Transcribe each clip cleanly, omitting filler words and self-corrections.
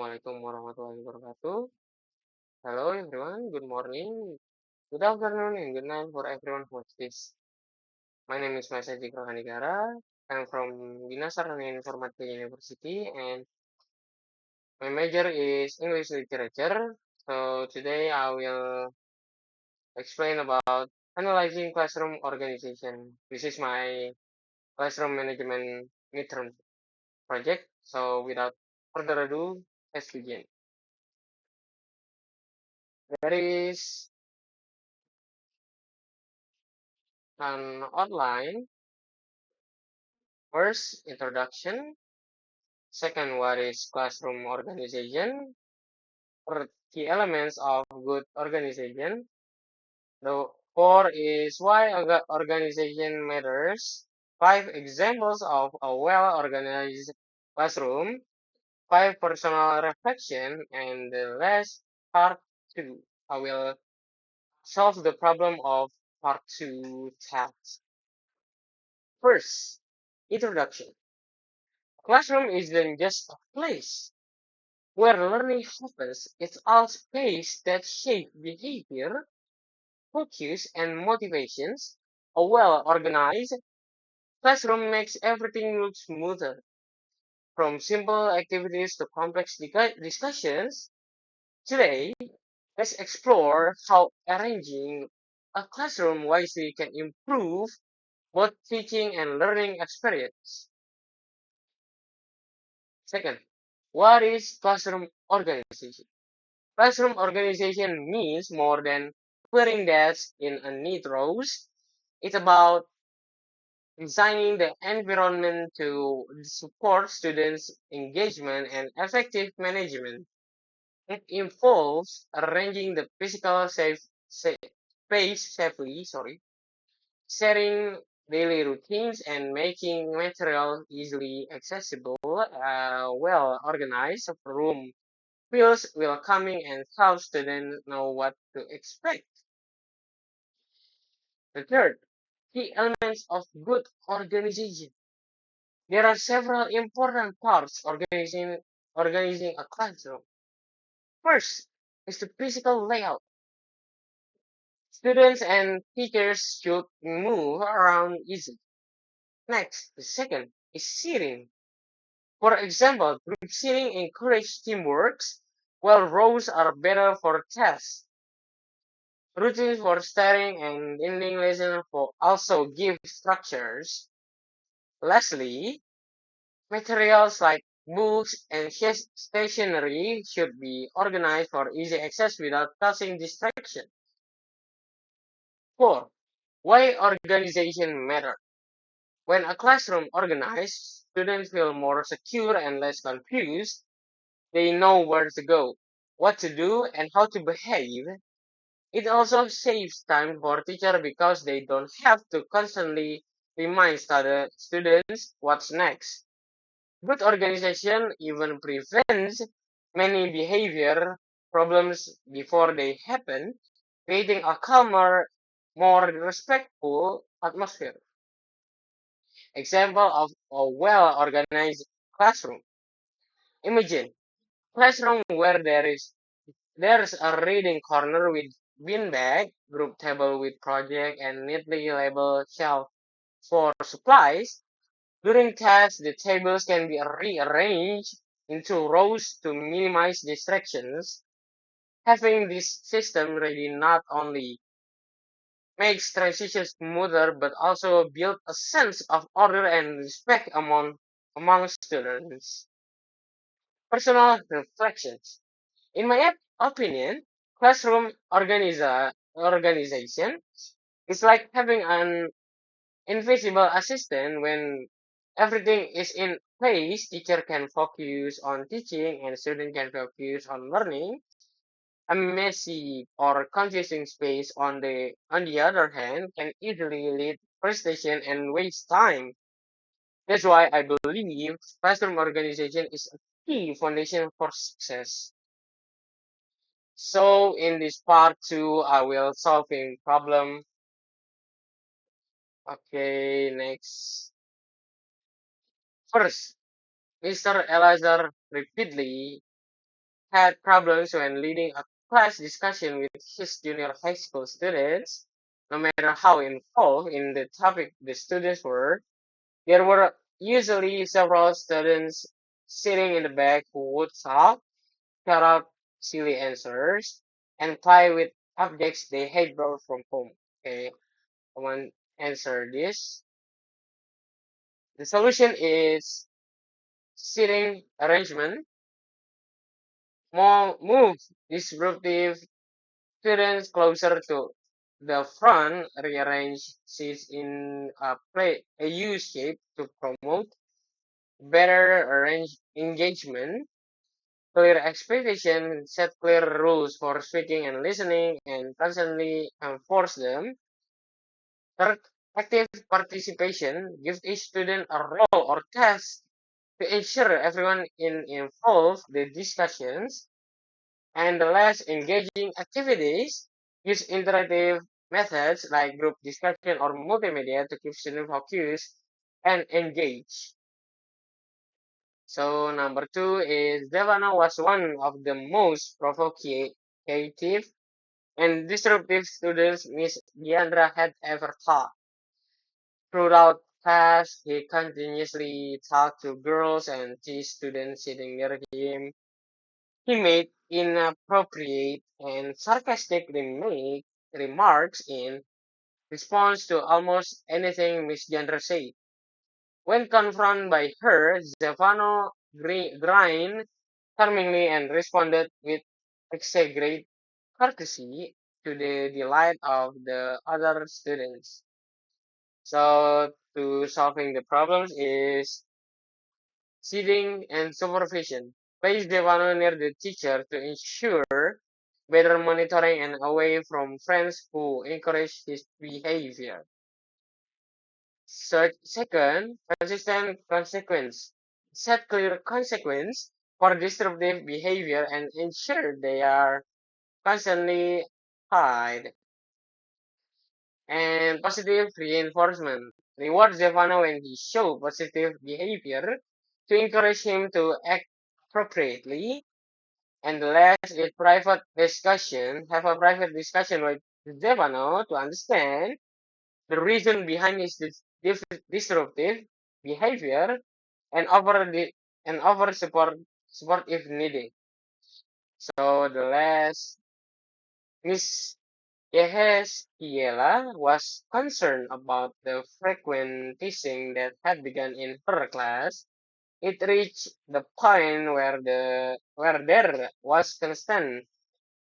Assalamualaikum warahmatullahi wabarakatuh. Hello everyone, good morning, good afternoon, and good night for everyone who watches this. My name is Mahesa Dzikra Kanigara. I'm from Dinasar Informatika University, and my major is English Literature. So today I will explain about analyzing classroom organization. This is my classroom management midterm project. So without further ado, let's begin. There is an outline. First, introduction. Second, what is classroom organization? Third, key elements of good organization. The four is why organization matters. Five examples of a well-organized classroom. Five personal reflection. And the last part two. I will solve the problem of part two tasks. First, introduction. Classroom isn't just a place where learning happens. It's a space that shapes behavior, focus, and motivations. A well-organized classroom makes everything look smoother, from simple activities to complex discussions. Today, let's explore how arranging a classroom wisely can improve both teaching and learning experience. Second, what is classroom organization? Classroom organization means more than putting desks in a neat rows. It's about designing the environment to support students' engagement and effective management. It involves arranging the physical space safely, sharing daily routines, and making material easily accessible. Well organized room feels welcoming and helps students know what to expect. The third, key elements of good organization. There are several important parts organizing a classroom. First is the physical layout. Students and teachers should move around easily. Next, the second is seating. For example, group seating encourages teamwork, while rows are better for tests. Routines for starting and ending lesson for also give structures. Lastly, materials like books and stationery should be organized for easy access without causing distraction. 4. Why organization matter? When a classroom organized, students feel more secure and less confused. They know where to go, what to do, and how to behave. It also saves time for teacher because they don't have to constantly remind students what's next. Good organization even prevents many behavior problems before they happen, creating a calmer, more respectful atmosphere. Example of a well-organized classroom. Imagine classroom where there's a reading corner with beanbag, group table with project, and neatly labeled shelf for supplies. During tasks, the tables can be rearranged into rows to minimize distractions. Having this system ready not only makes transitions smoother, but also builds a sense of order and respect among students. Personal reflections. In my opinion, classroom organization is like having an invisible assistant. When everything is in place, teacher can focus on teaching and student can focus on learning. A messy or confusing space on the other hand can easily lead frustration and waste time. That's why I believe classroom organization is a key foundation for success. So in this part two, I will solving problem. Okay, next. First, Mr. Elazar repeatedly had problems when leading a class discussion with his junior high school students. No matter how involved in the topic the students were, there were usually several students sitting in the back who would talk, shout out silly answers, and play with objects they had brought from home. Okay, I want to answer this. The solution is seating arrangement. More move disruptive students closer to the front, rearrange seats in a U shape to promote better arrange engagement, clear expectation, set clear rules for speaking and listening, and constantly enforce them. Third, active participation gives each student a role or task to ensure everyone involved the discussions. And the less engaging activities use interactive methods like group discussion or multimedia to keep students focused and engaged. So number two is Devana was one of the most provocative and disruptive students Miss Diandra had ever taught. Throughout class, he continuously talked to girls and teased students sitting near him. He made inappropriate and sarcastic remarks in response to almost anything Miss Diandra said. When confronted by her, Stefano grinned charmingly and responded with exaggerate courtesy to the delight of the other students. So, to solving the problems is seating and supervision. Place Stefano near the teacher to ensure better monitoring and away from friends who encourage his behavior. Second, consistent consequence. Set clear consequence for disruptive behavior and ensure they are constantly applied. And positive reinforcement. Reward Stefano when he show positive behavior to encourage him to act appropriately. And the last is private discussion. Have a private discussion with Stefano to understand the reason behind his disruptive behavior and offer support if needed. So the last Miss Yeheskiela was concerned about the frequent teasing that had begun in her class. It reached the point where there was constant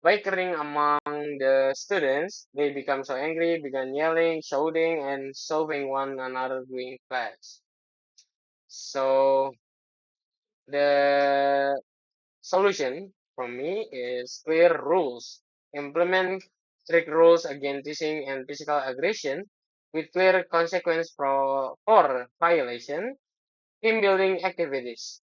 bickering among the students. They became so angry, began yelling, shouting, and shoving one another during class. So the solution from me is clear rules. Implement strict rules against teasing and physical aggression with clear consequence for violation. Team building activities.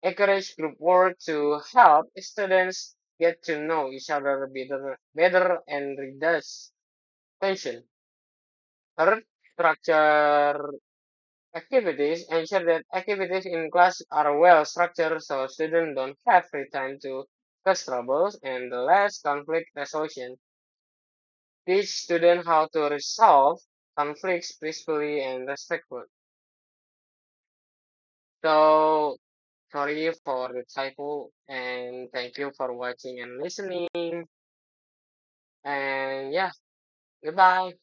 Encourage group work to help students get to know each other better and reduce tension. Third, structure activities. Ensure that activities in class are well structured so students don't have free time to cause troubles. And the last, conflict resolution. Teach students how to resolve conflicts peacefully and respectfully. So, sorry for the typo and thank you for watching and listening. And yeah, goodbye.